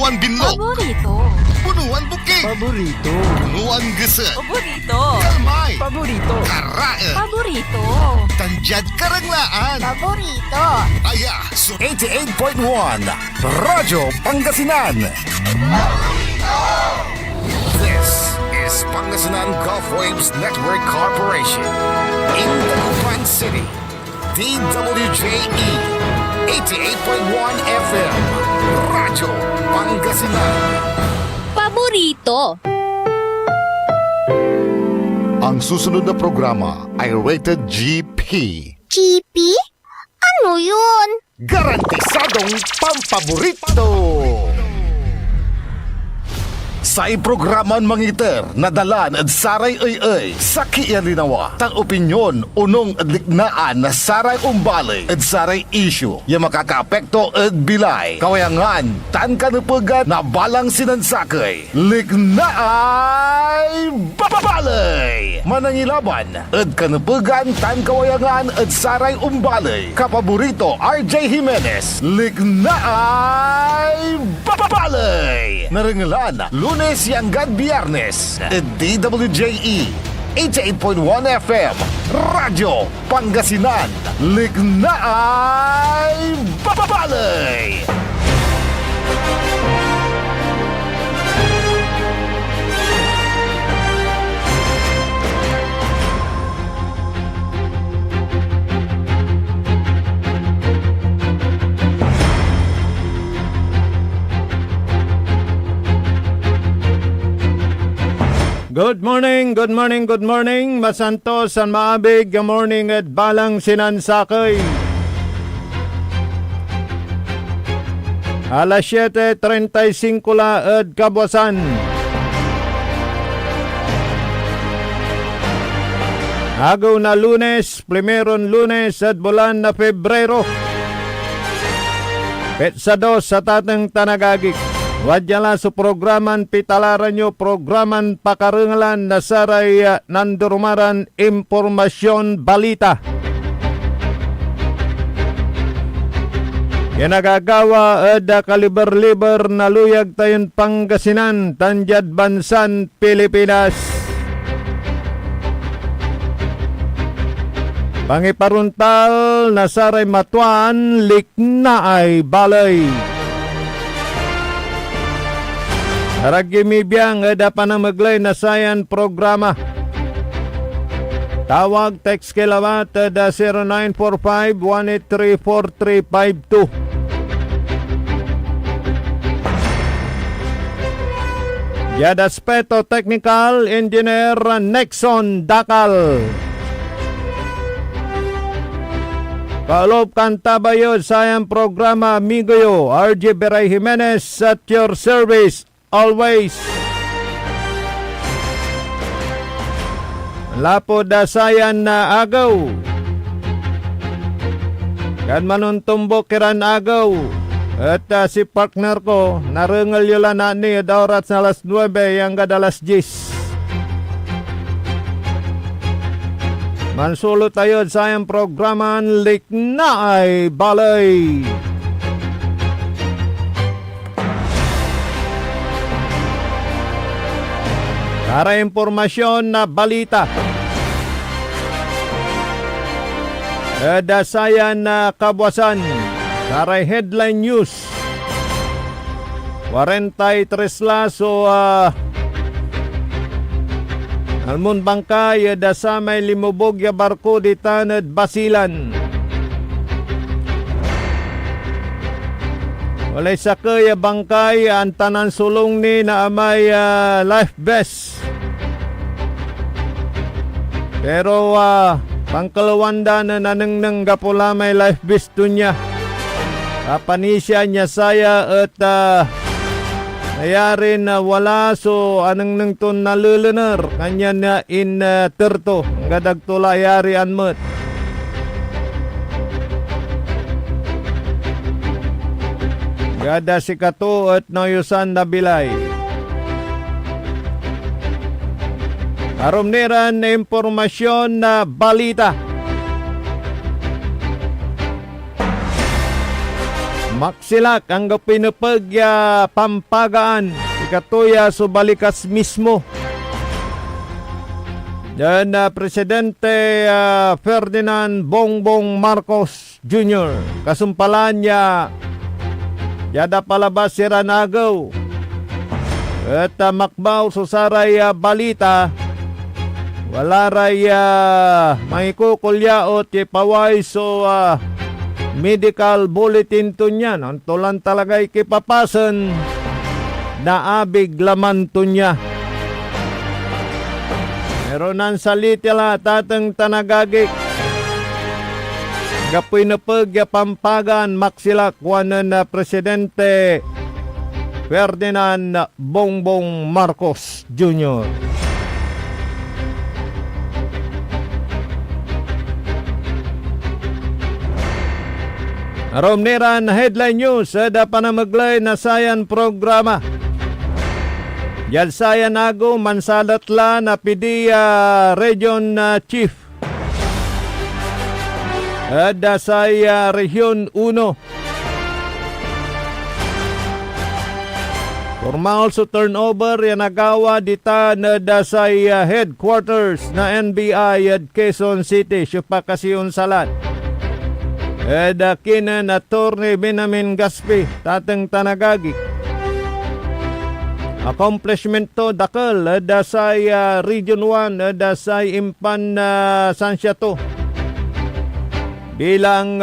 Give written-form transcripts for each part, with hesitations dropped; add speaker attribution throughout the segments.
Speaker 1: Punuan binlog.
Speaker 2: Paborito.
Speaker 1: Punuan bukid.
Speaker 3: Paborito.
Speaker 1: Punuan gese.
Speaker 2: Paborito.
Speaker 1: Kalmay.
Speaker 3: Paborito.
Speaker 1: Karae.
Speaker 2: Paborito.
Speaker 1: Tanjad karanglaan.
Speaker 2: Paborito.
Speaker 1: Aya.
Speaker 3: 88.1 Radyo Pangasinan. This is Pangasinan Gulf Waves Network Corporation. In Dagupan City. DWJE 88.1 FM. Radyo Pangasinan.
Speaker 4: Paborito.
Speaker 5: Ang susunod na programa ay rated GP.
Speaker 4: GP? Ano yun?
Speaker 5: Garantisadong pampaborito! Sa iprograman mangiter, nadalan at saray ay sa kialinawa. Tang opinyon, unong adliknaan na saray umbalay at saray issue. Yung makakaapekto at bilay. Kawayangan, tan kanupugan na balang sinansakay. Liknaay babalay! Manangilaban at kanupugan, tan kawayangan at saray umbalay. Kapaborito, RJ Jimenez. Liknaay babalay! Narangalan, Lunes hanggang Biyernes, DWJE 88.1 FM, Radyo Pangasinan, Liknaay Babalay!
Speaker 6: Good morning, good morning, good morning. Masantos san maabig, good morning at balang sinansakay. Alas 7:35 la at kabwasan. Agaw na Lunes, primeron Lunes at bulan na Pebrero. Petsa 2 sa tatang tanagagik. Wadyala sa programan pitalaran nyo, programan pakarangalan na saray nandurumaran impormasyon balita. Yanagagawa ada kaliber-liber na luyag tayon Pangasinan, tanjad bansan Pilipinas. Pangiparuntal na saray matuan, liknaay balay. Ragimibiyang ada pa na maglay na sayan programa. Tawag text kilawat da 0945-183-4352. Yada Speto Technical Engineer Nexon Dakal. Kalop kantabayo sayang programa amigo yo, RJ Beray Jimenez at your service. Always. Lapo dasayan na agaw. Kan manuntumbo kiran agaw. At si partner ko, narengal yula na ni daurat sa alas 9 yang gadalas 10. Mansulo tayo sayang programan Liknaay Balay. Para impormasyon na balita. Dasayan na kabwasan. Para headline news. 43 laso almun bangkay dasamay limubog ya barko di tanad Basilan. Walay sakay bangkay ang tanan sulong ni na amay life vest. Pero pangkalawanda na nanang gapula may life vest to niya. Panisya niya saya at nayari na wala so anang nang ton nalulunar kanya na in terto gadag tula yari anmet. Gada si kato at noyusan na bilay. Arumniran na impormasyon na balita. Maksilak ang pinupagya pampagaan. Ikatuya subalikas mismo. Yan Presidente Ferdinand Bongbong Marcos Jr. Kasumpalan niya yada palabas si Ranagaw. At makbaw susaray balita. Wala ray may kukulyaot ipaway so medical bulletin to niyan. Ang tulan talaga ikipapasan na abig laman to niya. Meron ang salitila tatang tanagagik. Gapoy na pagya pampagan maksilak wanan na Presidente Ferdinand Bongbong Marcos Jr. Romneran headline news sa panamaglay na sayan programa. Yalsayan Ago Mansalatla na PDEA Region Chief. Dasay Region 1. Formal so turnover yan nagawa dita na dasay headquarters na NBI at Quezon City. Siya pa kasi yung salat. Kinan Attorney Benjamin Gaspi tatang tanagagi. Accomplishment to dakal dasay Region 1 dasay Impan Sansiato bilang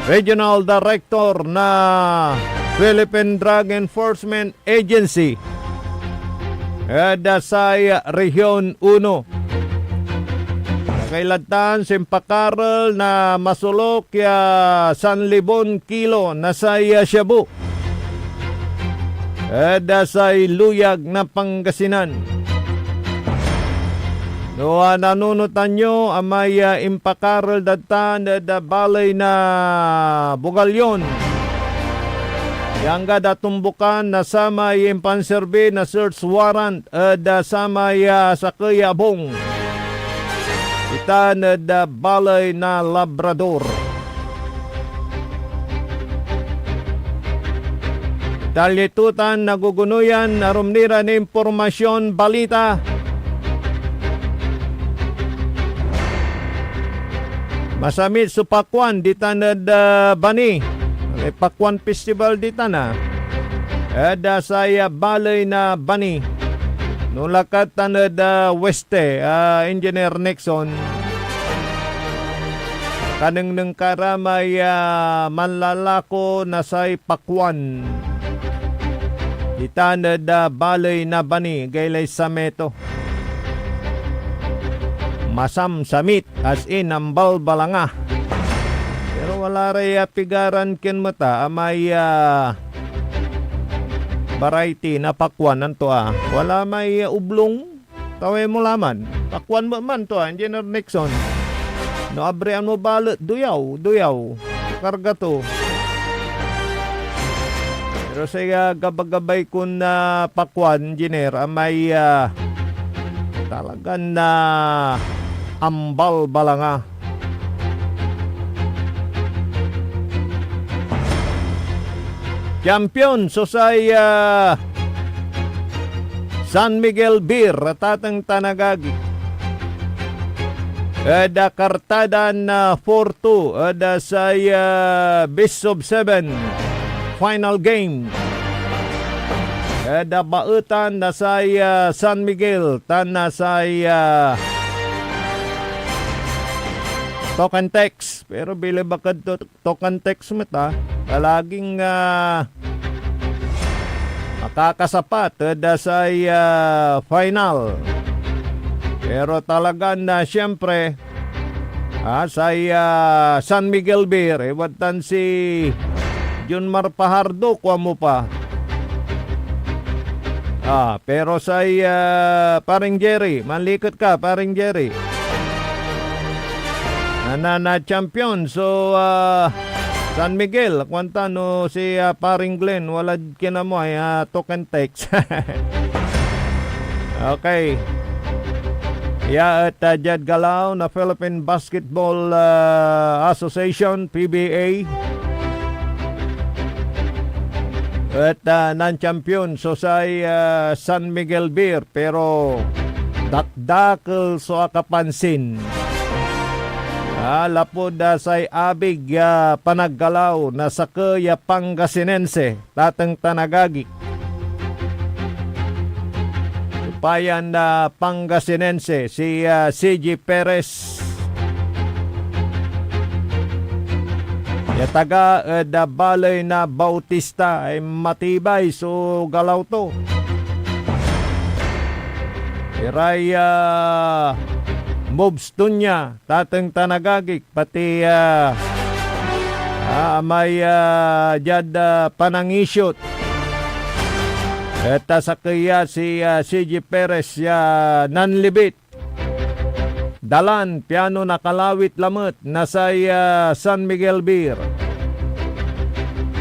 Speaker 6: Regional Director na Philippine Drug Enforcement Agency dasay Region 1. Kailatan simpakaral na masulok ya 1,000 kilo na say Shabu. Dasay Luyag na Pangasinan. No, nanunutan nyo amay impakaral datan da balay na Bugalyon. Yang ga datumbukan na samay impanserbe na search warrant da samay sa Kayabong. Itan da balay na Labrador. Talitutan nagugunuyan narumnira na impormasyon balita. Masamit sa Pakwan dita na bani. May Pakwan Festival dita na. Ada saya balay na bani. Nulakat na Weste, Engineer Nixon. Kanang ng karamay manlalako na say Pakwan. Dita na balay na bani, gaylay sameto. Masam samit, as in, ambal balanga. Pero wala ray pigaran kin mata, amay variety na Pakwan nanto Wala may ublong, taway mo laman. Pakwan mo man to Engineer Nixon. No abrean mo balot, duyaw. Karga to. Pero saya gabagabay kun na Pakwan, Engineer, may talagang na ambal balanga. Champion so say San Miguel Beer tatang tanagagi. Da kartada na 4-2 da say best of 7 final game. Da bautan na say San Miguel tan na say token text. Pero bila bakad token text mata palaging makakasapat da say final. Pero talagang na siyempre say San Miguel Beer watan si Junmar Pajardo kwa mo pa. Pero say paring Jerry, malikot ka paring Jerry. Na champion so San Miguel, kwanta no si paring Glenn, wala kinamo ay token text. Okay. Ya at Jed Galaw na Philippine Basketball Association, PBA. At non-champion so say San Miguel Beer pero dakdakil so akapansin. Lapod say abig panaggalaw na sa kaya Pangasinense tatang Tanagagik. Payan na Pangasinense si CG Perez. Ya taga da balay na Bautista ay matibay so galaw to. Iray moves to niya tatang Tanagagik pati may jad panangisyot. Eta sa kaya si CG Perez nanlibit. Dalan, piano nakalawit lamot nasa San Miguel Beer.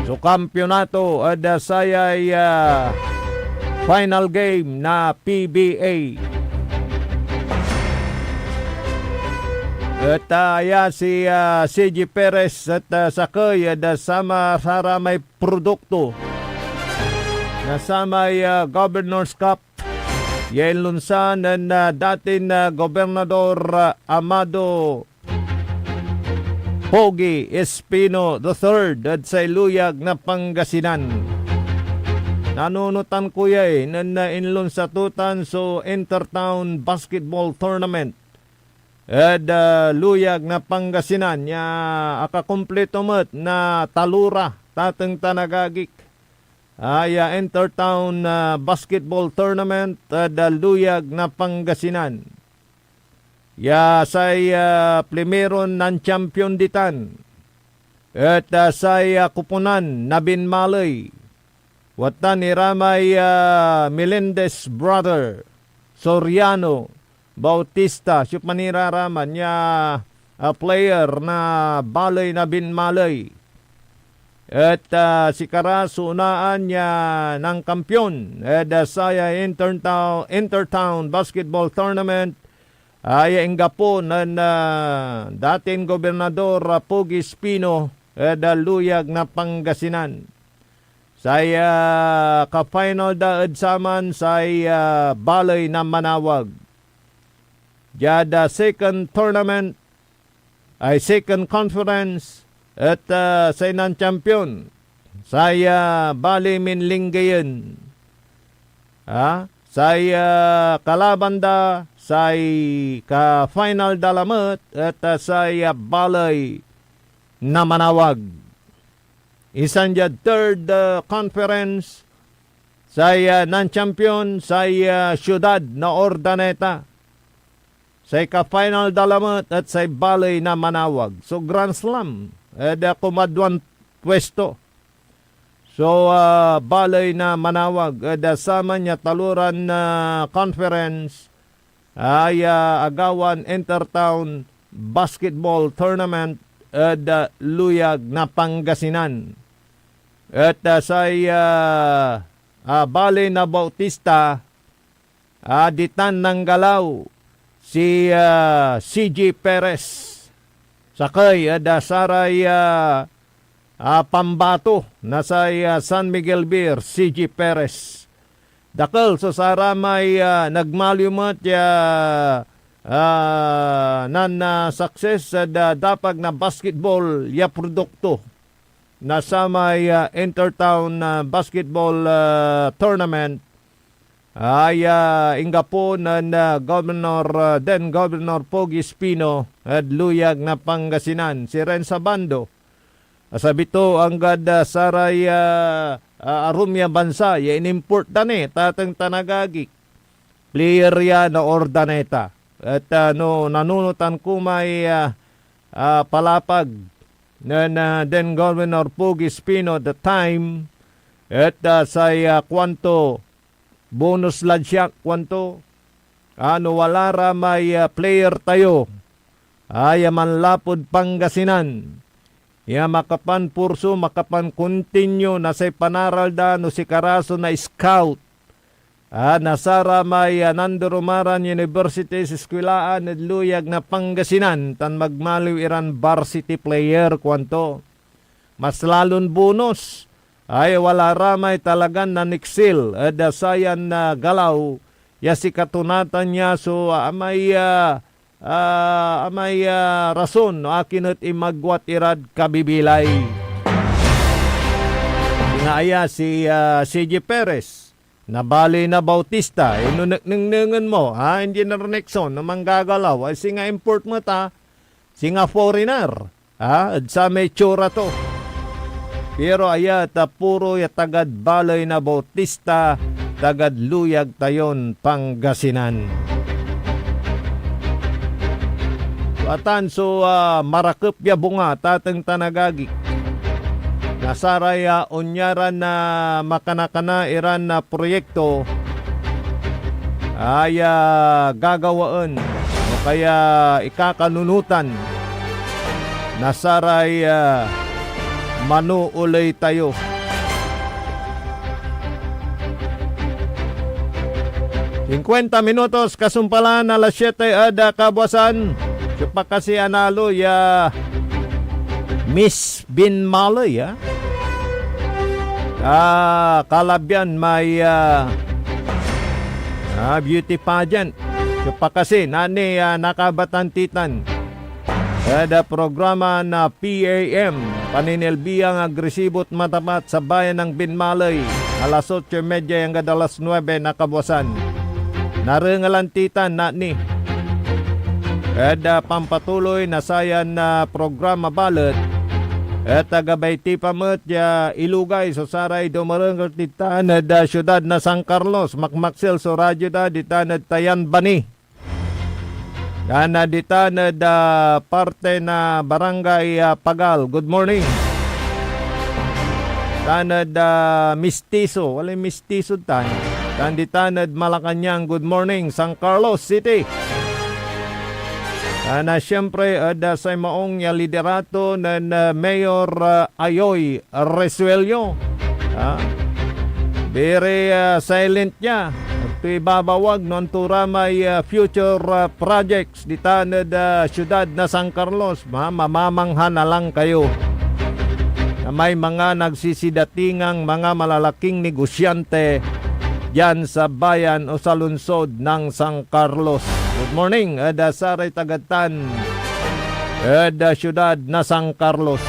Speaker 6: So kampyonato ada saya final game na PBA. At si CG Perez at sakay ada sama sara may produkto. Nasama Governor's Cup, yan lunsan na dating Gobernador Amado Pogi Espino III at sa Iluyag na Pangasinan. Nanunutan ko na inlun sa tutan so Intertown Basketball Tournament. At Luyag na Pangasinan, akakumpleto mat na talura tatang Tanagagik. Intertown Basketball Tournament Luyag na Pangasinan. Say plimeron ng champion ditan. At say kupunan na binmalay. Watan ni Ramay Melendez brother Soriano Bautista siya maniraraman player na balay na binmalay. At si Karaso unaan niya ng kampyon sa Intertown Basketball Tournament ay ingapon ng dating Gobernador Pogi Espino Luyag na Pangasinan. Saya ka-final daad saman sa balay na Manawag. Jada second tournament ay second conference at sa inang champion saya bali minlinggayen saya kalabanda say ka final dalamet at saya balay na Manawag. Isan jad third conference saya nan champion saya syudad na Ordaneta. Say ka final dalamet at say balay na Manawag. So Grand Slam kumadwan pwesto. So balay na Manawag sama niya taluran na conference ay agawan Intertown Basketball Tournament Luyag na Pangasinan. At say balay na Bautista ditan ng galaw si CG Perez. Sakay saray pambato na sa San Miguel Beer CG Perez. Dakal so saramay nagmalyumat success dapag na basketball produkto na sa may Intertown Basketball Tournament ay ingapon ng Governor Pogi Espino at Luyag na Pangasinan si Renza Bando. Asabito ang saray arumya bansa inimport tatang Tanagagik player na Ordaneta at nanunutan ko may palapag na then Governor Pogi Espino at the time at say kwanto bonus lansyak kwanto wala ra may player tayo ay manlapod Pangasinan makapan purso makapan continue na say panaral da no si Karaso na scout nasara may Nandarumaran University sa Eskwelaan at Luyag na Pangasinan tan magmaliw iran varsity player kwanto. Mas lalon bonus ay wala ramay talagang naniksil at sayan na galaw ya si katunatan niya so amay rason no akinat imagwat irad kabibilay. Ingaya si CJ Perez nabali na Bautista nungnungan mo Engineer Nixon na manggagalaw ay singa import mo ta singa foreigner at sa may tsura to. Pero ayat puro ya tagad balay na Bautista, tagad Luyag tayon Pangasinan. Atan so marakep ya bunga tateng tanagagi. Nasaraya unyaran na makanakana iran na proyekto ay gagawaan o kaya ikakanunutan. Nasaray manuulay tayo. Cincuenta minutos kasumpalan alas 7 ada kabuasan. Supa kasi analo ya Miss Bin Malay kalabyan may beauty pageant. Supa kasi nani nakabatantitan. Ada programa na PAM, paninilbiyang agresibot matapat sa bayan ng Binmalay, alas 8:30 hanggang alas 9 na kabuasan. Narengalantitan na ni. Ada pampatuloy na sayan na programa balot, at gabay tipamot ya ilugay so saray dumarengal titan da syudad na San Carlos, makmaksel so radyo da ditanad Tayan Bani. Dana dita na parte na barangay Pagal. Good morning. Tanad Mistiso. Wala Mistiso tan. Tanditanad Malacanang. Good morning. San Carlos City. Na siyempre sa maong liderato ng Mayor Ayoy Resuello. Very silent niya. Ito'y babawag noon turamay future projects di tanad syudad na San Carlos. Mamamangha na lang kayo. May mga nagsisidatingang mga malalaking negosyante dyan sa bayan o sa lungsod ng San Carlos. Good morning, Saray Tagatan, syudad na San Carlos.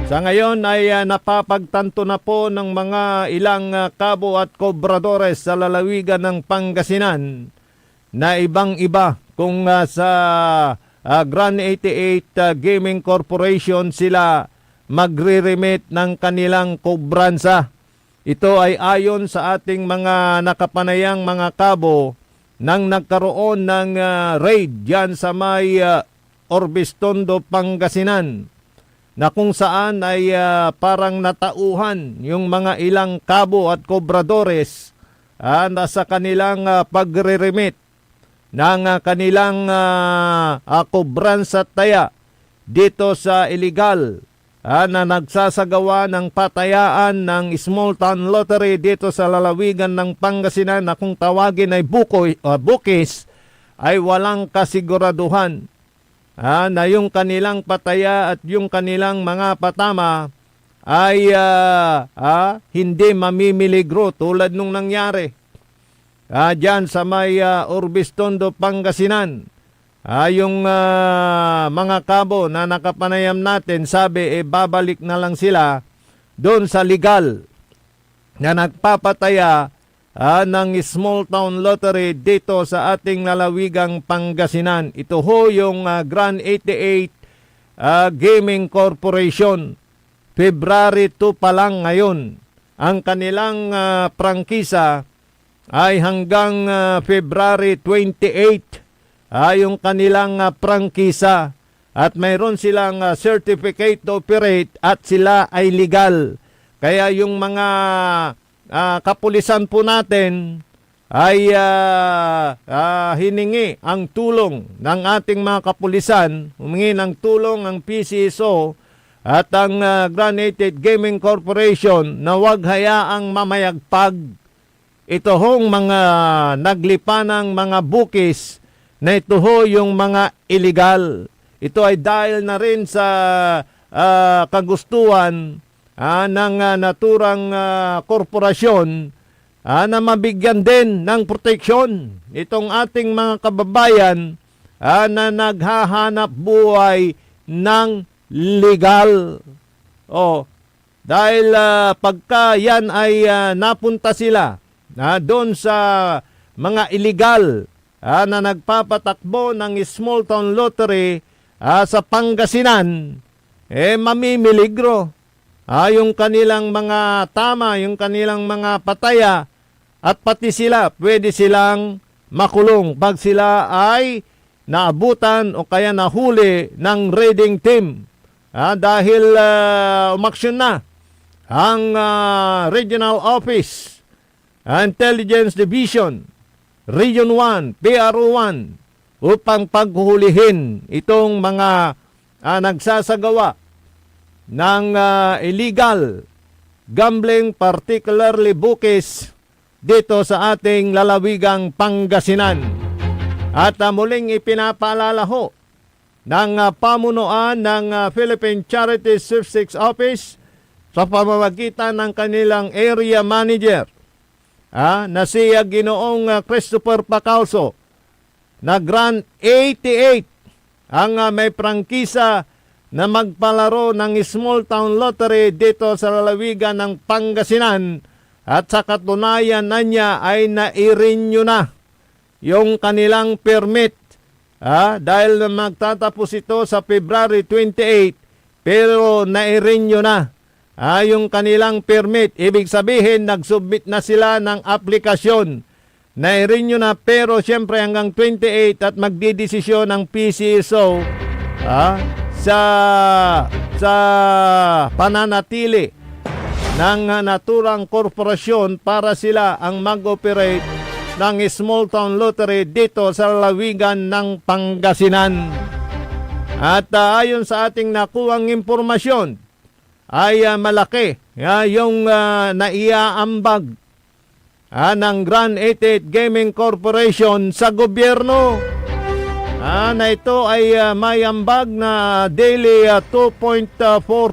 Speaker 6: Sa ngayon ay napapagtanto na po ng mga ilang kabo at kobradores sa lalawigan ng Pangasinan na ibang-iba kung sa Grand 88 Gaming Corporation sila magre-remit ng kanilang kobransa. Ito ay ayon sa ating mga nakapanayang mga kabo nang nagkaroon ng raid dyan sa may Orbistondo, Pangasinan, na kung saan ay parang natauhan yung mga ilang kabo at kobradores sa kanilang pagre-remit ng kanilang kobransa taya dito sa illegal na nagsasagawa ng patayaan ng small town lottery dito sa lalawigan ng Pangasinan na kung tawagin ay bukis ay walang kasiguraduhan. Na yung kanilang pataya at yung kanilang mga patama ay hindi mamimiligro tulad nung nangyari dyan sa may Orbistondo, Pangasinan. Yung mga kabo na nakapanayam natin sabi babalik na lang sila doon sa legal na nagpapataya ng small town lottery dito sa ating lalawigang Pangasinan. Ito ho yung Grand 88 Gaming Corporation. February 2 pa lang ngayon. Ang kanilang prangkisa ay hanggang February 28 yung kanilang prangkisa. At mayroon silang certificate to operate at sila ay legal. Kaya yung mga kapulisan po natin ay hiningi ang tulong ng ating mga kapulisan, humingi ng tulong ang PCSO at ang Grand 88 Gaming Corporation na huwag hayaang mamayagpag ito hong mga naglipanang mga bukis na ito ho yung mga illegal. Ito ay dahil na rin sa kagustuhan ng naturang korporasyon na mabigyan din ng proteksyon itong ating mga kababayan na naghahanap buhay ng legal. Dahil pagka yan ay napunta sila doon sa mga illegal na nagpapatakbo ng small town lottery sa Pangasinan, mamimiligro yung kanilang mga tama, yung kanilang mga pataya, at pati sila, pwede silang makulong pag sila ay naabutan o kaya nahuli ng raiding team. Dahil umaksyon na ang Regional Office, Intelligence Division, Region 1, PRO 1 upang paghuhulihin itong mga nagsasagawa ng illegal gambling, particularly bukis dito sa ating lalawigang Pangasinan. At muling ipinapaalala ho ng pamunuan ng Philippine Charity Sweepstakes Office sa pamamagitan ng kanilang area manager na si Ginoong Christopher Pacalso na Grand 88 ang may prangkisa na magpalaro ng small town lottery dito sa lalawigan ng Pangasinan, at sa katunayan na niya ay nairenew na yung kanilang permit dahil magtatapos ito sa February 28, pero nairenew na yung kanilang permit. Ibig sabihin, nagsubmit na sila ng aplikasyon. Nairenew na, pero siyempre hanggang 28 at magdidesisyon ng PCSO sa pananatili ng naturang korporasyon para sila ang mag-operate ng small town lottery dito sa lalawigan ng Pangasinan. At ayon sa ating nakuhang impormasyon ay malaki yung naiaambag ng Grand 88 Gaming Corporation sa gobyerno. Na ito ay may ambag na daily 2.4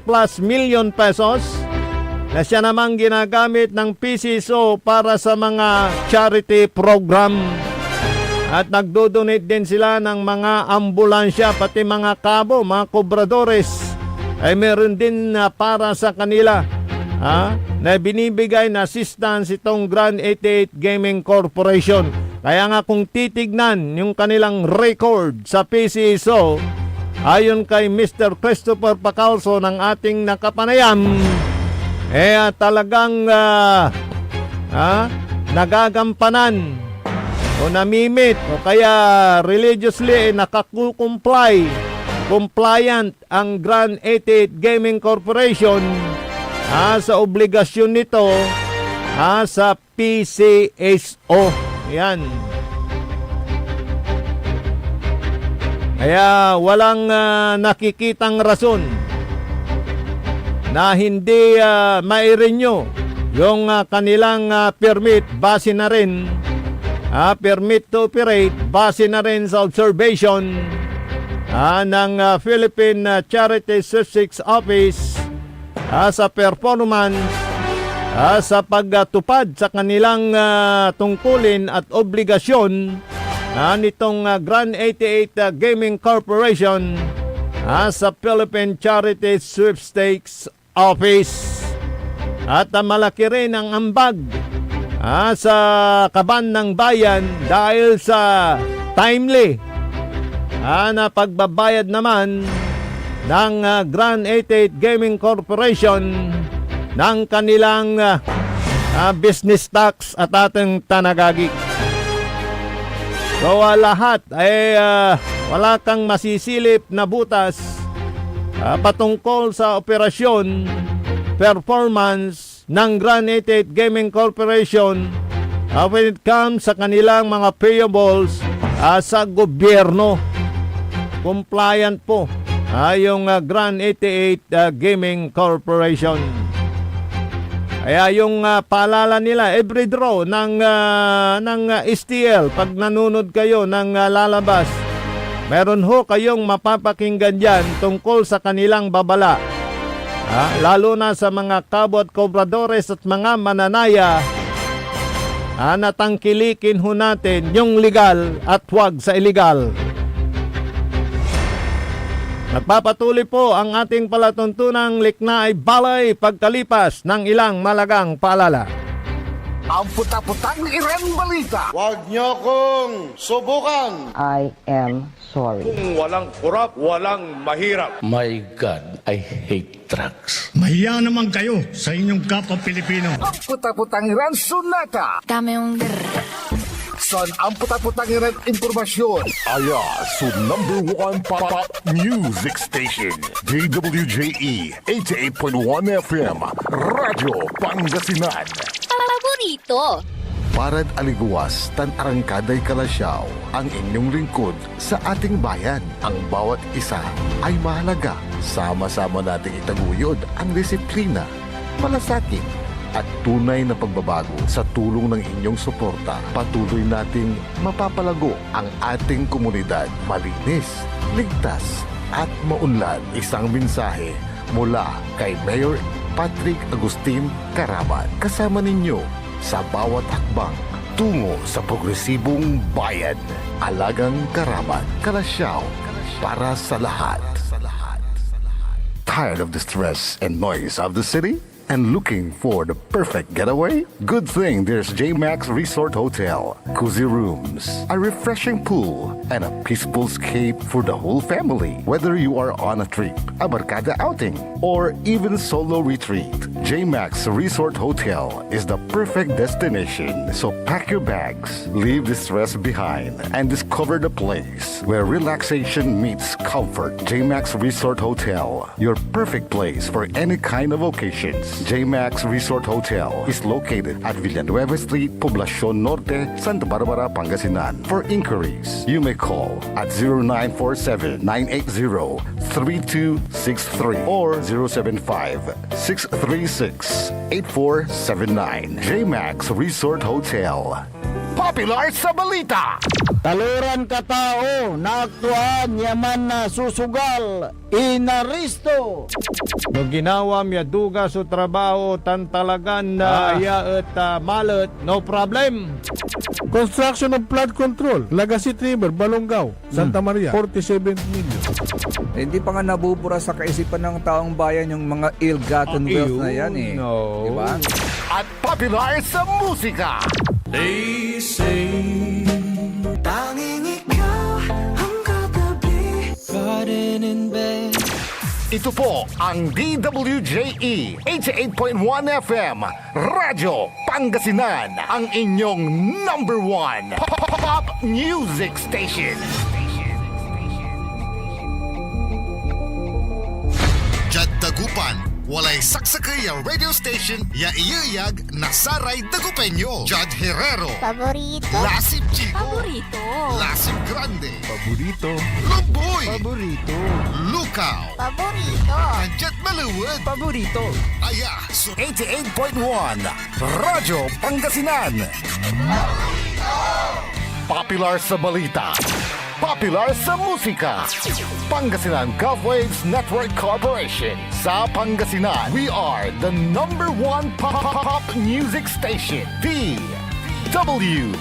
Speaker 6: plus million pesos na siya namang ginagamit ng PCSO para sa mga charity program. At nagdodonate din sila ng mga ambulansya, pati mga kabo, mga kobradores ay meron din para sa kanila na binibigay na assistance itong Grand 88 Gaming Corporation. Kaya nga kung titignan yung kanilang record sa PCSO, ayon kay Mr. Christopher Pacalso ng ating nakapanayam, talagang nagagampanan o namimit o kaya religiously compliant ang Grand 88 Gaming Corporation sa obligasyon nito sa PCSO. Yan. Kaya walang nakikitang rason na hindi ma-renew yung kanilang permit, base na rin permit to operate, base na rin sa observation ng Philippine Charity Sweepstakes Office sa performance sa pagtupad sa kanilang tungkulin at obligasyon nitong Grand 88 Gaming Corporation sa Philippine Charity Sweepstakes Office. At malaki rin ang ambag sa kaban ng bayan dahil sa timely na pagbabayad naman ng Grand 88 Gaming Corporation ng kanilang business tax at ating tanagagi. So lahat ay wala kang masisilip na butas patungkol sa operasyon, performance ng Grand 88 Gaming Corporation when it comes sa kanilang mga payables sa gobyerno. Compliant po yung Grand 88 Gaming Corporation. Kaya yung paalala nila, every draw ng STL, pag nanunod kayo ng lalabas, meron ho kayong mapapakinggan dyan tungkol sa kanilang babala. Lalo na sa mga kabot kobradores at mga mananaya, natangkilikin ho natin yung legal at huwag sa illegal. Nagpapatuloy po ang ating palatuntunang likna ay balay pagkalipas ng ilang malagang paalala.
Speaker 3: Ang puta-putang Iran Balita.
Speaker 1: Huwag niyo kong subukan.
Speaker 2: I am sorry.
Speaker 7: Kung walang kurap, walang mahirap.
Speaker 8: My God, I hate drugs.
Speaker 9: Mahiya naman kayo sa inyong kapwa Pilipino.
Speaker 3: Ang puta-putang Iran Sunata.
Speaker 4: Dame yung
Speaker 3: Son, ang puta-putang Iran Impormasyon.
Speaker 5: Aya sa number 1 pop music station, DWJE 88.1 FM, Radyo Pangasinan.
Speaker 4: paborito.
Speaker 5: Parad aliguas tan arangkaday kalasyaw ang inyong lingkod sa ating bayan. Ang bawat isa ay mahalaga. Sama-sama nating itaguyod ang disiplina, malasakit at tunay na pagbabago. Sa tulong ng inyong suporta, patuloy nating mapapalago ang ating komunidad. Malinis, ligtas at maunlad. Isang mensahe mula kay Mayor Patrick Agustin Caraman. Kasama ninyo sa bawat hakbang tungo sa progresibong bayan. Alagang Caraman, Kalasyaw, para sa lahat. Tired of the stress and noise of the city? And looking for the perfect getaway? Good thing there's JMax Resort Hotel. Cozy rooms, a refreshing pool, and a peaceful escape for the whole family. Whether you are on a trip, a barkada outing, or even solo retreat, JMax Resort Hotel is the perfect destination. So pack your bags, leave the stress behind, and discover the place where relaxation meets comfort. JMax Resort Hotel, your perfect place for any kind of occasions. JMax Resort Hotel is located at Villanueva Street, Poblacion Norte, Santa Barbara, Pangasinan. For inquiries, you may call at 0947-980-3263 or 075-636-8479. JMax Resort Hotel. Popular sa balita!
Speaker 10: Taluran ka tao, naaktuan, yaman na susugal, inaristo.
Speaker 6: No ginawa miya duga sa trabaho tan talagan na at malat, no problem.
Speaker 9: Construction of flood control, Lagasit River, Balongaw, Santa Maria, 47 million.
Speaker 11: Hindi pa nga nabubura sa kaisipan ng taong bayan yung mga ill-gotten wealth na yan eh.
Speaker 6: No.
Speaker 11: Diba?
Speaker 5: At popular sa musika! Ito po ang DWJE 88.1 FM Radyo Pangasinan, ang inyong number 1 pop music station.
Speaker 1: Jad Dagupan, walay saksakay ang radio station ya iyayag na Saray Dagupeño. Jad Herrero,
Speaker 4: Paborito.
Speaker 1: Lasip Chico,
Speaker 4: Paborito.
Speaker 1: Lasip Grande,
Speaker 5: Paborito.
Speaker 1: Lumboy,
Speaker 10: Paborito.
Speaker 1: Lukaw,
Speaker 4: Paborito.
Speaker 1: Jet Maluwad,
Speaker 10: Paborito.
Speaker 1: Aya, so
Speaker 5: 88.1 Radyo Pangasinan. Popular sa balita, popular sa musika. Pangasinan Golfwaves Network Corporation. Sa Pangasinan, we are the number 1 pop music station. DWJE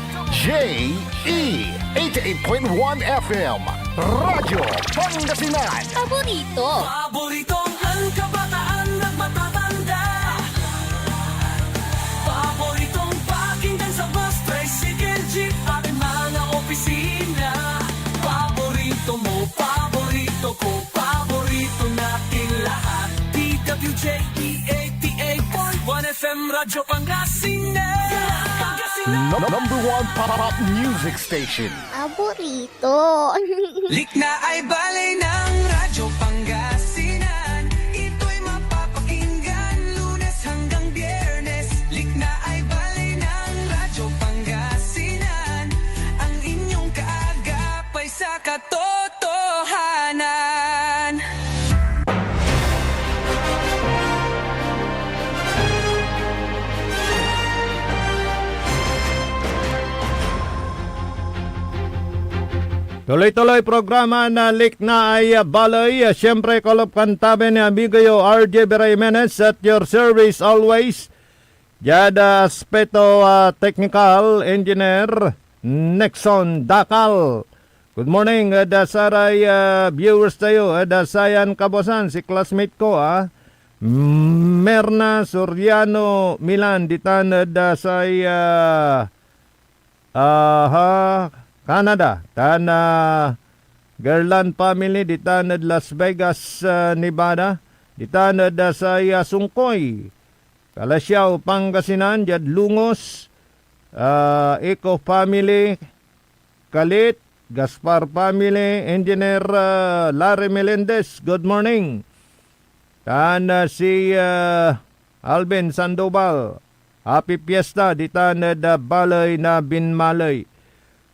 Speaker 5: 88.1 FM Radyo Pangasinan.
Speaker 4: Paborito.
Speaker 12: Paboritong ang kabataan nagmatatanda. Paboritong pakinggan sa bus, tricycle, jeep at mga opisina. Paborito mo, paborito ko, paborito natin lahat. DWJE 88.1 FM Radyo Pangasinan.
Speaker 5: Number 1 pop music station.
Speaker 4: Paborito.
Speaker 12: Likna ay balay ng Radyo Pangasinan. Ito'y mapapakinggan Lunes hanggang Biyernes. Likna ay balay ng Radyo Pangasinan. Ang inyong kaagapay sa katotohanan.
Speaker 6: Tuloy-tuloy programa na lik na ay balay. Siyempre, kolop kantabe ni amigo RJ Jimenez at your service always. Jada Aspeto Technical Engineer Nexon Dakal. Good morning, saray viewers tayo. Sayan Kabosan, si classmate ko Merna Soriano Milan, ditan say Canada. Tan Gerland family ditanad Las Vegas, Nevada. Ditanad sa Sungkoy. Kalasyaw, Pangasinan, Jad Lungos. Eco family, Kalit, Gaspar family, Engineer Larry Melendez. Good morning. Tan si Alvin Sandoval. Happy Fiesta, ditanad Balay na Binmalay.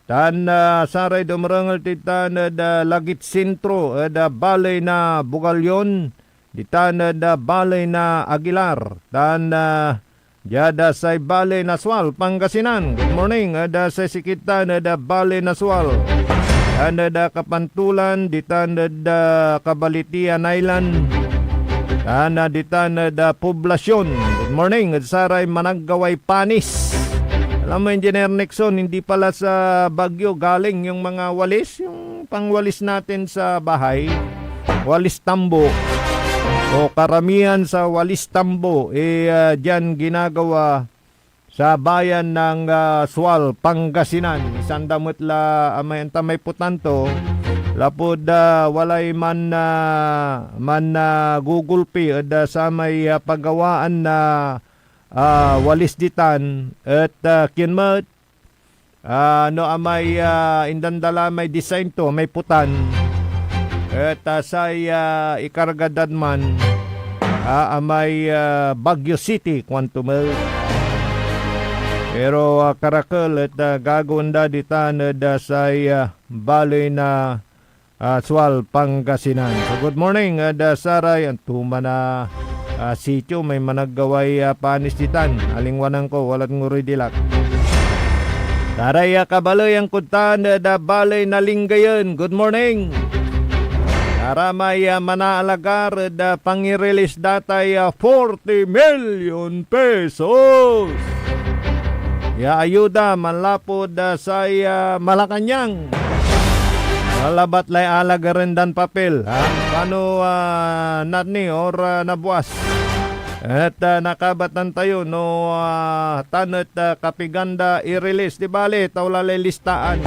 Speaker 6: Tan saray dumrangal titan Lagit Sintro balay na Bugalyon, ditan balay na Aguilar, tan jada say balay na Sual, Pangasinan. Good morning, sa sikitan balay na Sual, tan Kapantulan, ditan Kabalitian Island, tan ditan Poblasyon. Good morning, saray Managgaway Panis. Alam mo, Engineer Nixon, hindi pala sa Bagyo galing yung mga walis, yung pangwalis natin sa bahay, walis tambo. O karamihan sa walis tambo, dyan ginagawa sa bayan ng Sual, Pangasinan. Isang damot la may putanto, lapod walay man gugulpi sa may paggawaan na walis ditan at kinmat amay indandala may design to, may putan at say ikargadad man amay Baguio City kwantumel pero karakal at gagawanda ditan say balay na Sual, Pangasinan. So good morning saray antuma na sityo may managgaway panis ditan. Alingwanan ko, walat nguri dilak. Taray kabaloy ang kuntan da balay na Lingayen. Good morning. Taramay manaalagar da pangirelis datay 40 million pesos. Ya ayuda manlapod say Malacanang. Malabat lay alagaran dan papel. Paano natni or nabuas? At nakabatan tayo no tanat kapiganda i-release. Di bali, tawlalay listaan.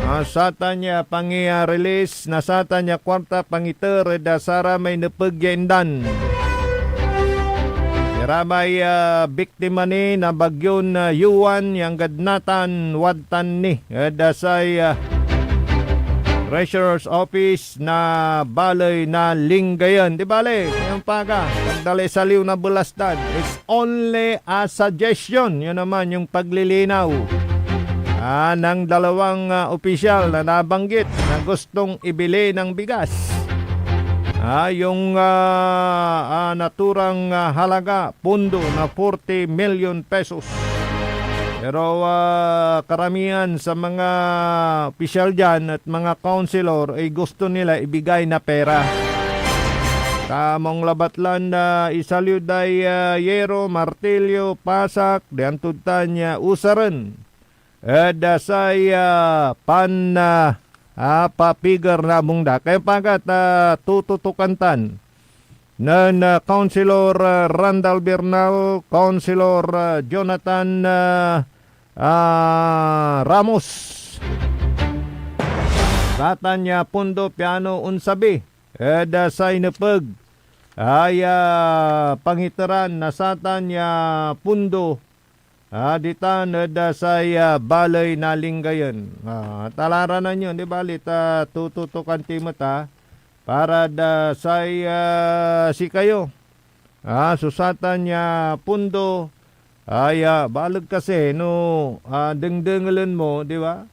Speaker 6: Nasata niya pangi-release, nasata niya kwarta pangiter, dasara may napagyendan. Ramay biktima ni na bagyon Yuan, yang gadnatan wadtan ni. Dasay Treasurer's Office na balay na Lingayen. Di bale, yung paga, pagdali sa liw na bulasdan. It's only a suggestion. Yun naman yung paglilinaw ng dalawang opisyal na nabanggit na gustong ibili ng bigas. Yung naturang halaga, pundo na 40 million pesos. Pero karamihan sa mga opisyal dyan at mga councilor ay gusto nila ibigay na pera. Kamong labatlan na isalyod ay yero, martilyo, pasak, diantudtan niya usaran. Dasay papigar na mungda. Kaya pagat tututukantan nan Councilor Randall Bernal, Councilor Jonathan Ramos. Tatanya pundo piano unsabi. Dasay napag ay pangitaran na satanya pundo. Ditan dasay balay na Lingayen. Talaranan yun, di ba? Lita tututukan timata. Para da say si kayo. Susatan niya pundo. Balag kasi no dengdengalan mo, di ba?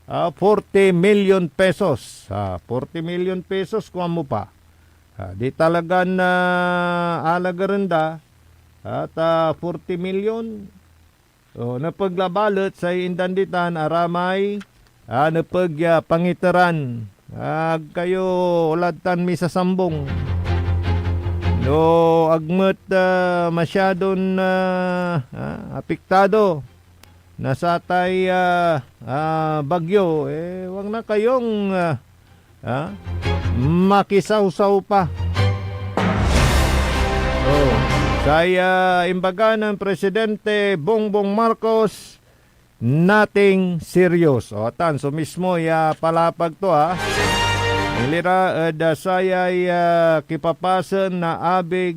Speaker 6: 40 million pesos. 40 million pesos kuha mo pa. Di talaga na alagaranda at 40 million. Napaglabalot sa indanditan aramay napag pangitaran. Kayo ulatan mi sa sambong. No, agmet masyadon apektado. Nasatay bagyo. Wag na kayong makisawsaw pa. Kaya imbaga ng Presidente Bongbong Marcos, nating serious. So mismo palapag to Ilira dasayay kipapasan na abig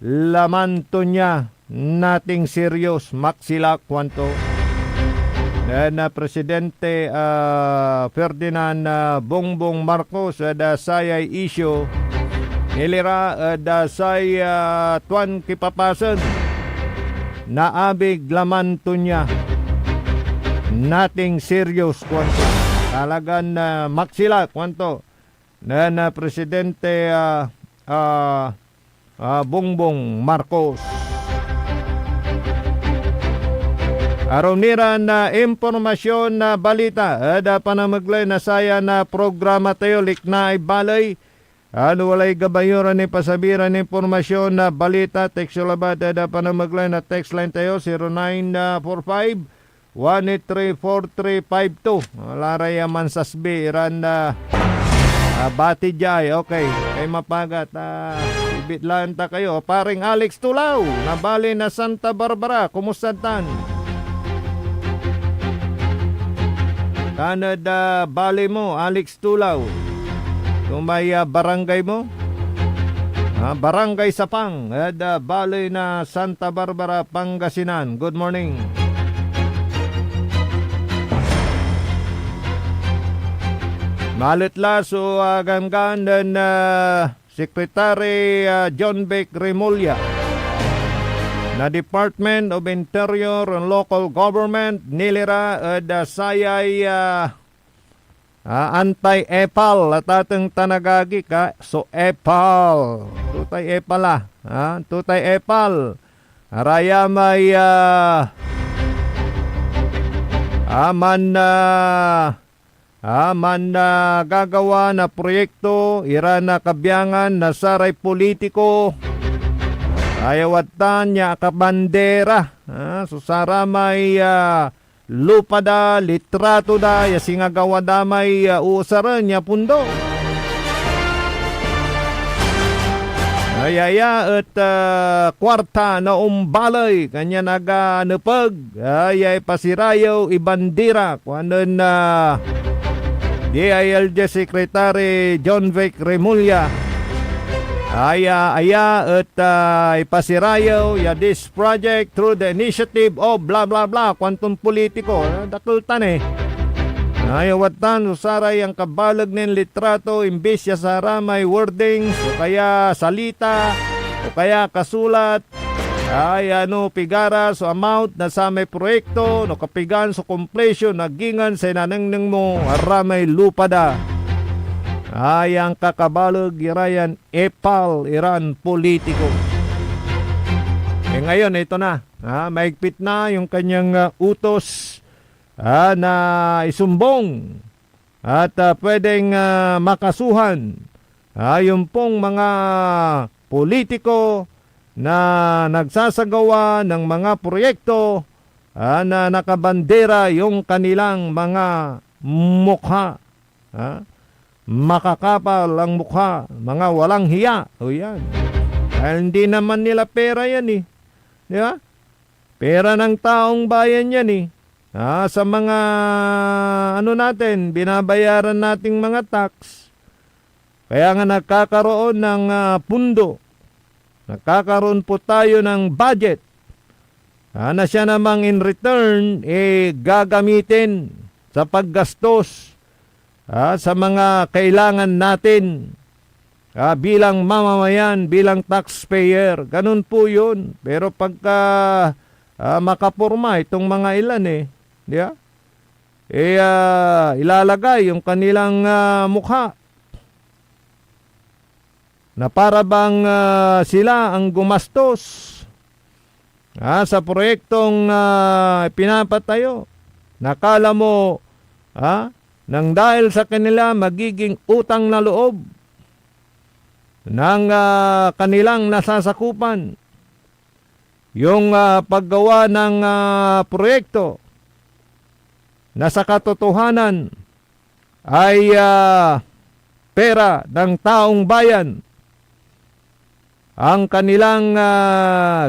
Speaker 6: laman to niya nating serious maksila kwanto. Na Presidente Ferdinand Bongbong Marcos dasayay issue ilira dasay tuan kipapasan na abig laman to niya nating serious kwanto. Talagan maksila kwanto na Presidente Bongbong Marcos. Aroniran na impormasyon na balita. Ada panamaglay na saya na programa tayo likna ay balay. Walay gabayuran ni pasabiran impormasyon na balita. Teksulabad ada panamaglay na text line tayo 0945-183-4352. Laray man sasbi iran na bati jay. Okay, kay mapagat. Ibitlan ta kayo. Paring Alex Tulaw, nabali na Santa Barbara. Kumusta tan? Canada bali mo, Alex Tulaw. Kung may barangay mo, Barangay Sapang, bali na Santa Barbara, Pangasinan. Good morning. Malitla so gamgan dan Secretary John Beck Remulla na Department of Interior and Local Government nilira sayay anti-epal at atang tanagagi ka so epal tutay epal tutay epal raya may aman na gagawa na proyekto ira na kabyangan na saray politiko ayawatan niya kabandera so saramay lupa da litrato da yasingagawa da may usaran niya pundo ayaya at kwarta na umbalay kanya naga nepag ayay pasirayaw ibandira kuanon na DILG Secretary John Beck Remulla aya at ipasirayaw this project through the initiative of blah blah blah kwantong politiko dakultan ayawatan usaray ang kabalag ng litrato imbis ya saramay wordings o kaya salita o kaya kasulat ay pigara so amount na sa may proyekto no kapigan so completion nagingan sa nanangnang mo aramay lupa da ay ang kakabalag irayan epal iran politiko ngayon ito na maigpit na yung kanyang utos na isumbong at pwedeng makasuhan yung pong mga politiko na nagsasagawa ng mga proyekto na nakabandera yung kanilang mga mukha. Makakapal ang mukha, mga walang hiya. O yan. Dahil hindi naman nila pera yan Di ba? Pera ng taong bayan yan sa mga natin, binabayaran nating mga tax. Kaya nga nagkakaroon ng pundo. Nagkakaroon po tayo ng budget na siya namang in return gagamitin sa paggastos sa mga kailangan natin bilang mamamayan, bilang taxpayer. Ganun po yun. Pero pagka makapurma itong mga ilan di ba? Ilalagay yung kanilang mukha na para bang sila ang gumastos sa proyektong pinapatayo. Nakala mo nang dahil sa kanila magiging utang na loob ng kanilang nasasakupan. Yung paggawa ng proyekto na sa katotohanan ay pera ng taong bayan ang kanilang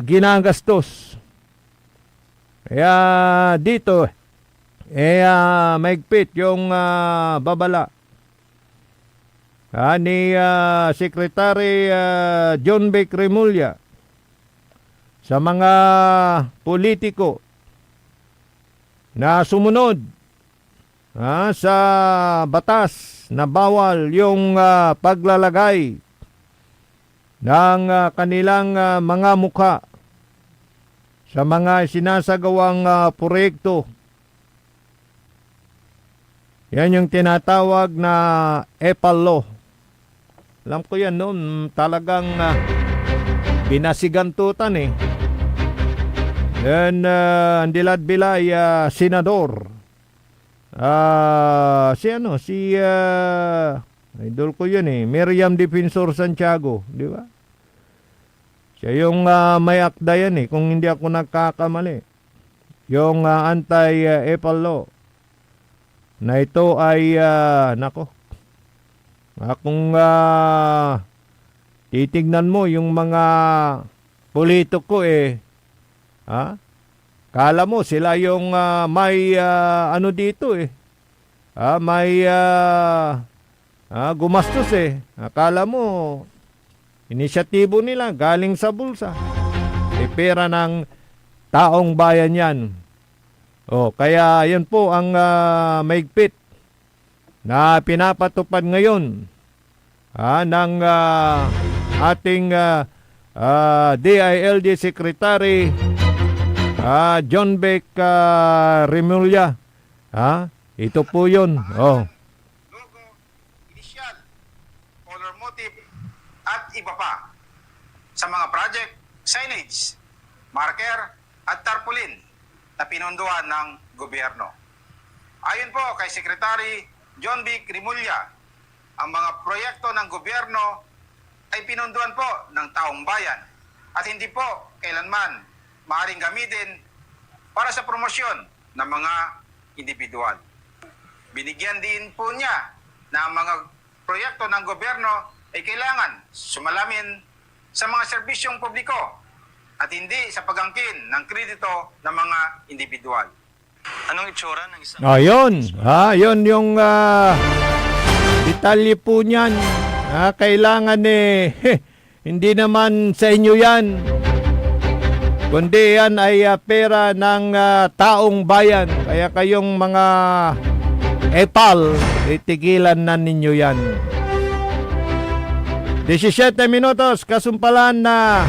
Speaker 6: ginagastos. Kaya dito, maigpit yung babala ni Secretary John Vic Remulla sa mga politiko na sumunod sa batas na bawal yung paglalagay ng kanilang mga mukha sa mga sinasagawang proyekto. Yan yung tinatawag na EPAL law. Alam ko yan noon, talagang binasigantutan eh. Then, ang dilad-bilay, senador. Idol ko yun eh, Miriam Defensor Santiago, di ba? Siya yung may akda yan eh, kung hindi ako nagkakamali. Yung anti-EPAL law. Na ito ay, kung titignan mo yung mga politiko eh, kala mo sila yung may dito eh. May gumastos eh. Akala mo inisyatibo nila galing sa bulsa. Pera ng taong bayan yan. Kaya yan po ang maigpit na pinapatupad ngayon ng ating DILG Secretary John Vic Remulla. Ito po yun.
Speaker 13: Logo, initial, color motive, at iba pa sa mga project, signage, marker, at tarpaulin na pinunduan ng gobyerno. Ayon po kay Secretary John Vic Remulla, ang mga proyekto ng gobyerno ay pinunduan po ng taong bayan at hindi po kailanman maaaring gamitin para sa promosyon ng mga individual. Binigyan din po niya na ang mga proyekto ng gobyerno ay kailangan sumalamin sa mga serbisyong publiko at hindi sa pagangkin ng kredito ng mga individual. Anong itsura ng isang...
Speaker 6: Yun yung detalye po niyan. Kailangan hindi naman sa inyo yan. Kundi yan ay pera ng taong bayan. Kaya kayong mga EPAL, itigilan na ninyo yan. 17 minutos, kasumpalan na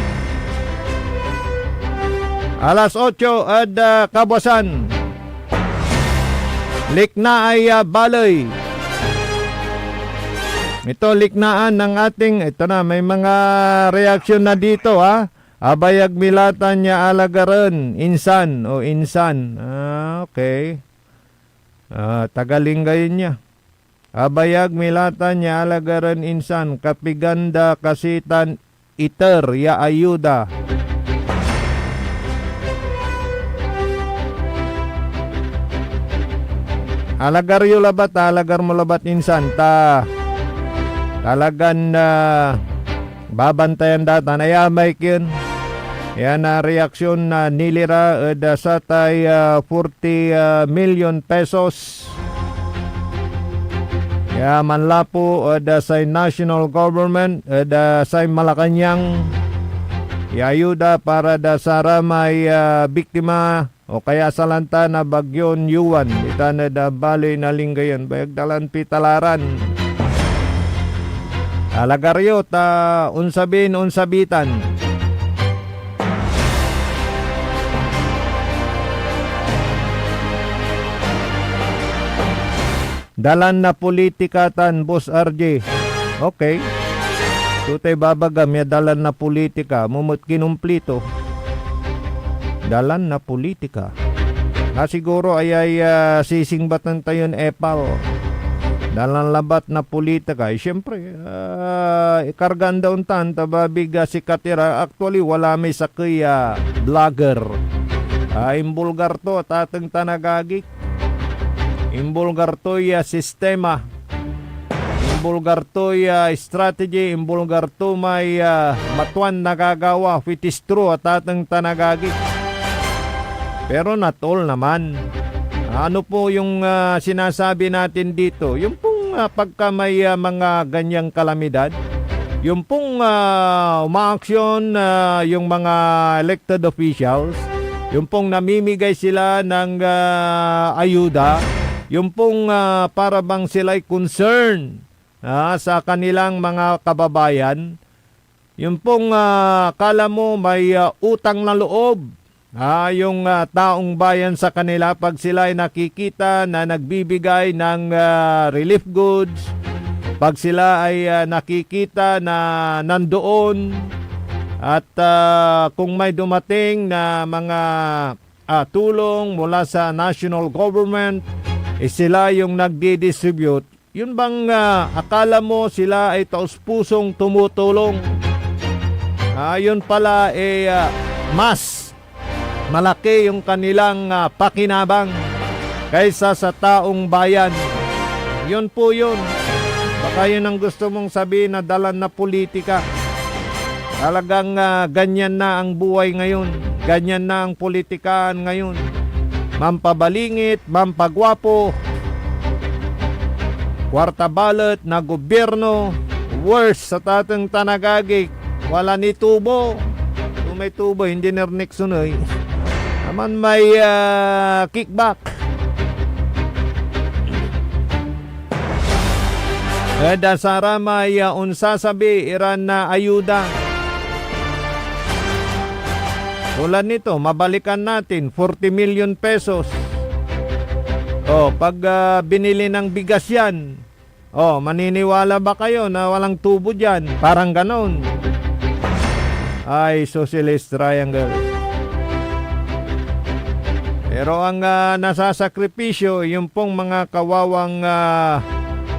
Speaker 6: alas 8 at kabuasan. Likna ay balay. Ito liknaan ng ating, ito na, may mga reaksyon na dito Abayag milatan niya alagaran, insan o insan. Okay. Tagalingayin niya. Abayag milatan niya alagaran, insan, kapiganda kasitan iter ya ayuda. Alagar yu labat, alagar mo labat, insan, talagan babantayan datan ayamay kin. Yan na reaksyon na nilira sa tay 40 million pesos. Ya manlapo sa national government sa Malacanang. Ayuda para sa ramay biktima o kaya salanta na bagyon Yuan. Ita na bali na linggayon. Bayagdalan pitalaran. Alagaryo unsabin unsabitan. Dalan na politika Boss RJ. Okay. Tutay babagam ya dalan na politika. Mumut kinumplito. Dalan na politika. Siguro ay sisingbatan tayo ng epal. Dalang labat na politika. Siyempre, ikargan daon tan, tababig si Katira. Actually, wala may sakay vlogger. Imbulgar to, tatang tanagagik. Imbulgar to sistema. Imbulgar to strategy. Imbulgar to may matuan nagagawa. Which is true, tatang tanagagik. Pero not all naman. Ano po yung sinasabi natin dito? Yung pong pagka may mga ganyang kalamidad, yung pong umaaksyon yung mga elected officials, yung pong namimigay sila ng ayuda, yung pong para bang sila'y concern sa kanilang mga kababayan, yung pong kala mo may utang na loob, yung taong bayan sa kanila pag sila ay nakikita na nagbibigay ng relief goods, pag sila ay nakikita na nandoon at kung may dumating na mga tulong mula sa national government, sila yung nagdi-distribute. Yun bang akala mo sila ay taos-pusong tumutulong? Yun pala mas malaki yung kanilang pakinabang kaysa sa taong bayan. Yun po yun. Baka yun ang gusto mong sabihin na dalan na politika. Talagang ganyan na ang buhay ngayon. Ganyan na ang politikaan ngayon. Mampabalingit, mampagwapo, kwarta balot na gobyerno, worse sa tatang tanagagik. Wala ni tubo. Kung may tubo, Engineer Nixon ay naman may kickback. Dasara may unsa sabi iran na ayuda. Tulad nito, mabalikan natin 40 million pesos. Pag binili ng bigas yan, maniniwala ba kayo na walang tubo dyan? Parang ganon. Ay, socialist triangle. Pero ang nasasakripisyo, yung pong mga kawawang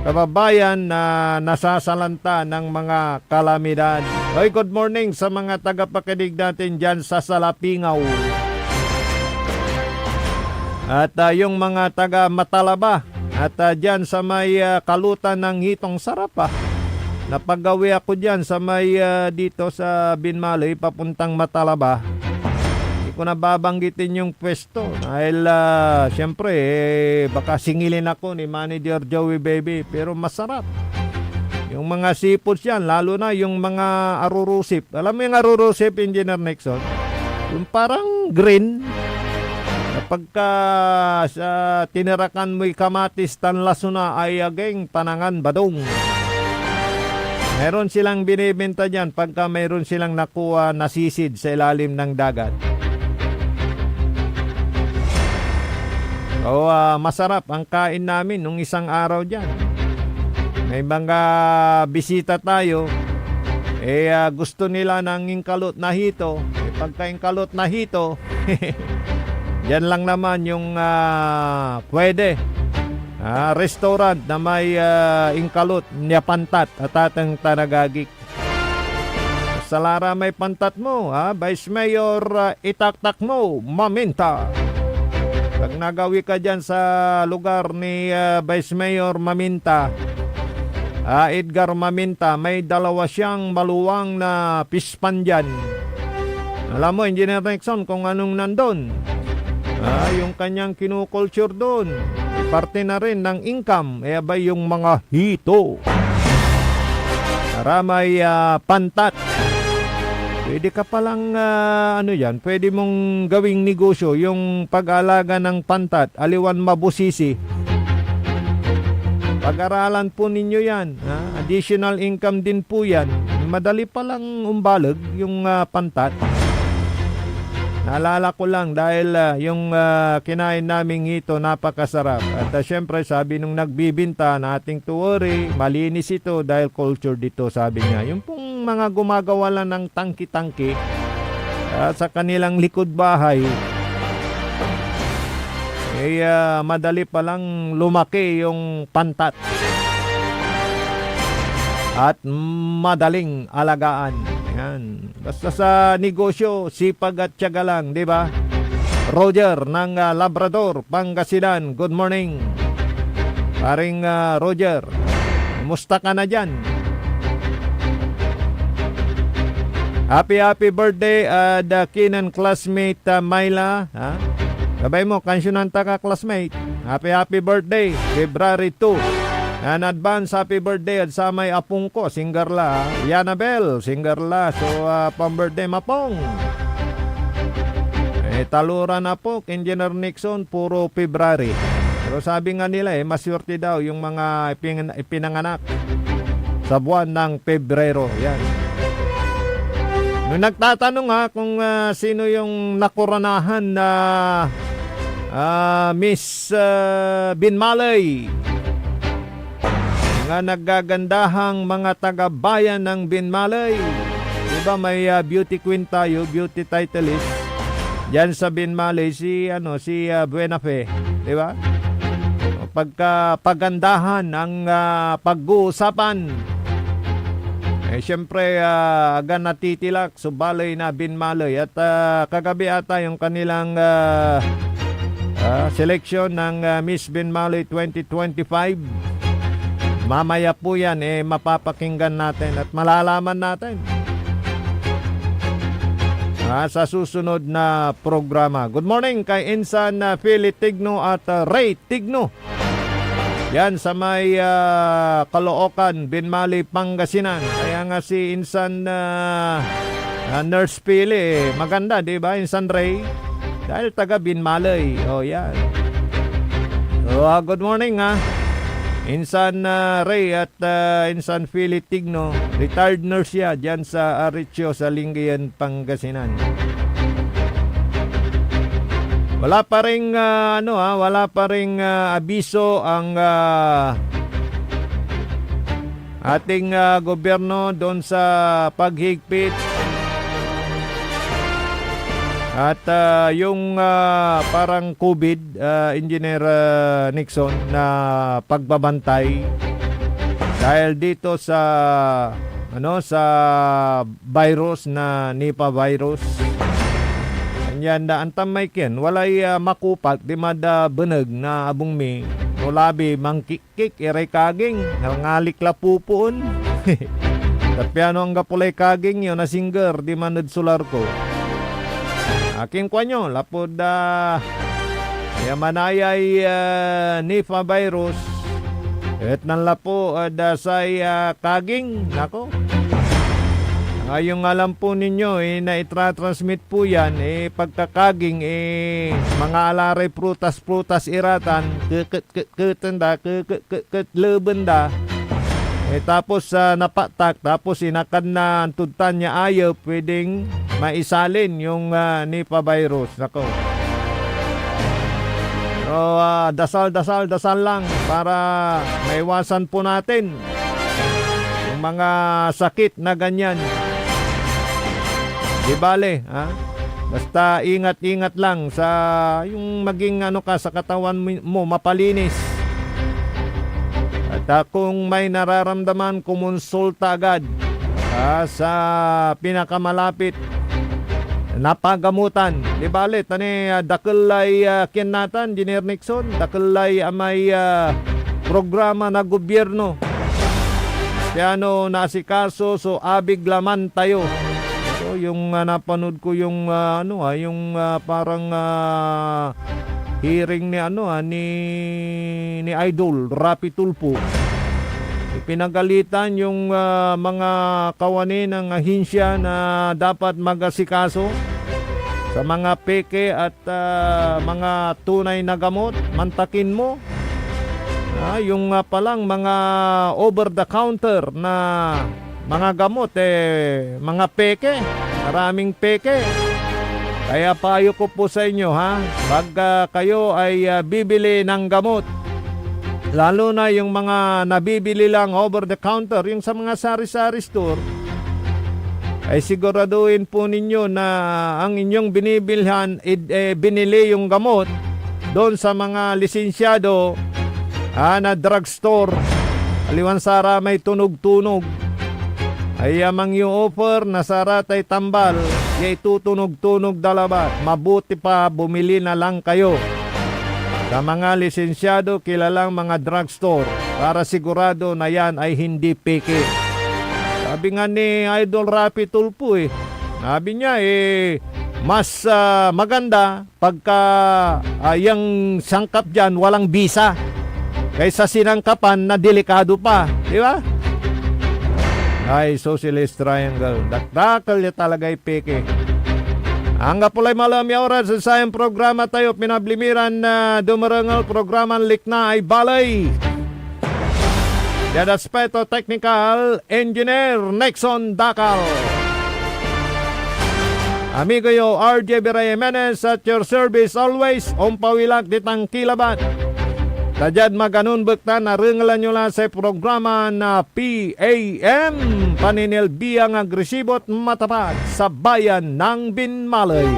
Speaker 6: kababayan na nasasalanta ng mga kalamidad. Hoy, good morning sa mga tagapakinig natin dyan sa Salapingaw. At yung mga taga Matalaba. At dyan sa may kalutan ng Hitong Sarapa. Napagawi ako dyan sa may dito sa Binmaloy, papuntang Matalaba. Ko na babanggitin yung pwesto dahil syempre baka singilin ako ni Manager Joey Baby, pero masarap yung mga seafoods yan, lalo na yung mga arurusip. Alam mo yung arurusip, Engineer Nixon? Yung parang green, kapag sa tinirakan mo'y kamatis tanlaso na ay ageng panangan badong. Meron silang binibenta dyan pagka mayroon silang nakuha na sisid sa ilalim ng dagat. Masarap ang kain namin nung isang araw dyan. May mga bisita tayo, gusto nila ng ingkalot na hito. Pagka ingkalot na hito, yan lang naman yung pwede. Restaurant na may ingkalot niya pantat at atang tanagagik. Sa Lara may pantat mo, Vice Mayor itaktak mo, Maminta. Pag nagawi ka dyan sa lugar ni Vice Mayor Maminta, Edgar Maminta, may dalawa siyang maluwang na pispan dyan. Alam mo, Engineer Nixon, kung anong nandun. Yung kanyang kinukulture doon. Parte na rin ng income. Ba yung mga hito. Para may pantat. Pwede ka palang, pwede mong gawing negosyo, yung pag-alaga ng pantat, aliwan mabusisi. Pag-aralan po ninyo yan. Additional income din po yan. Madali palang umbalag yung pantat. Naalala ko lang dahil yung kinain naming ito napakasarap. At syempre sabi nung nagbibinta na ating to worry, malinis ito dahil culture dito, sabi niya. Yung pong mga gumagawa lang ng tangki-tangki sa kanilang likod bahay, madali palang lumaki yung pantat. At madaling alagaan. Yan. Basta sa negosyo, sipag at tiyaga lang, di ba? Roger ng Labrador, Pangasinan. Good morning. Paring Roger, kumusta ka na dyan? Happy birthday, Kinan classmate Myla. Ha? Sabay mo, kansyonanta ka classmate. Happy birthday, February 2. And advance happy birthday at sa may apong ko, Singarla. Yanabel, Singarla. So, pang-birthday mapong. Talura na po, Engineer Nixon, puro February. Pero sabi nga nila, maswerte daw yung mga ipinanganak sa buwan ng Pebrero. Yan. Nung nagtatanong kung sino yung nakuranahan na Miss Binmalay, mga naggagandahang mga taga-bayan ng Binmalay. Diba may beauty queen tayo, beauty titleist. Diyan sa Binmalay si Buenafe, diba? Pagka pagandahan ang pag-uusapan, siyempre agad natitilak sa balay na Binmalay. At kagabi ata yung kanilang selection ng Miss Binmalay 2025. Mamaya po yan, mapapakinggan natin at malalaman natin sa susunod na programa. Good morning kay Insan Philly Tigno at Ray Tigno. Yan sa may Caloocan, Binmalay, Pangasinan. Kaya nga si Insan Nurse Philly, maganda, di ba? Insan Ray, dahil taga Binmalay. O yan. So, good morning Insan Ray at Insan Philly Tigno. Retired nurse ya dyan sa Aricio, sa Lingayen, Pangasinan. Wala pa ring abiso ang ating gobyerno doon sa paghigpit at yung parang COVID, Engineer Nixon, na pagbabantay dahil dito sa sa virus na Nipah virus. Yan na antamay ken walay makupak di mada beneg na abong mi nulabi mangkikik iray kaging ngalik lapupuon. Tapi ano ang gapulay kaging yun na singer di manad sular ko. Aking kwanyo lapod manayay Nipah virus et nan lapo dasay kaging nako. Ngayong alam po ninyo, na itra-transmit po yan, pagkakaging, mga alaray prutas-prutas iratan, ketlebenda, tapos napatak, tapos inakan na tuntan niya ayaw, pwedeng maisalin yung Nipah virus. Nako. So, dasal lang para maiwasan po natin yung mga sakit na ganyan. Di bale, basta ingat-ingat lang sa yung maging sa katawan mo mapalinis. At kung may nararamdaman, kumonsulta agad sa pinakamalapit na pagamutan. Di bale, dakelay kinatan, Engineer Nixon, dakelay may programa na gobyerno. Kaya nasikaso, so abig laman tayo. Yung napanood ko yung parang hearing ni Idol Rapi Tulfo. Pinagalitan yung mga kawani ng ahensya na dapat mag-asikaso sa mga peke at mga tunay na gamot. Mantakin mo yung palang mga over the counter na mga gamot, mga peke, maraming peke. Kaya payo ko po sa inyo, pag kayo ay bibili ng gamot, lalo na yung mga nabibili lang over the counter, yung sa mga sari-sari store, ay siguraduhin po ninyo na ang inyong binibilhan, binili yung gamot, doon sa mga lisensyado na drugstore. Aliwan sara may tunog-tunog. Ay amang yung offer na sara tay tambal, yay tutunog-tunog dalabat. Mabuti pa bumili na lang kayo sa mga lisensyado, kilalang mga drugstore para sigurado na yan ay hindi peke. Sabi nga ni Idol Rapi Tulfo sabi niya mas maganda pagka yung sangkap dyan walang bisa kaysa sinangkapan na delikado pa. Di ba? Ay, Socialist Triangle. Dakdakal niya talaga ay peke. Ang kapulay malam ya oras sa sayang programa tayo pinablimiran na dumarangal programang Likna ay balay. Yan aspeto technical engineer Nexon Dakal. Amigo yo RJ Biray Jimenez at your service always pawilag ditang kilabat. Tajad maganon bekta na ringalan nyo lang sa programa na PAM paninilbiyang agresibot matapat sa bayan ng Binmalay.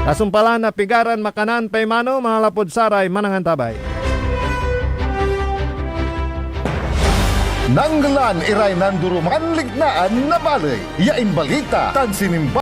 Speaker 6: Kasumpalan na pigaran makanan pay mano mga lapod saray manangan tabay.
Speaker 5: Nanggalan iray nanduruman lignaan na balay. Yain balita tan sinimba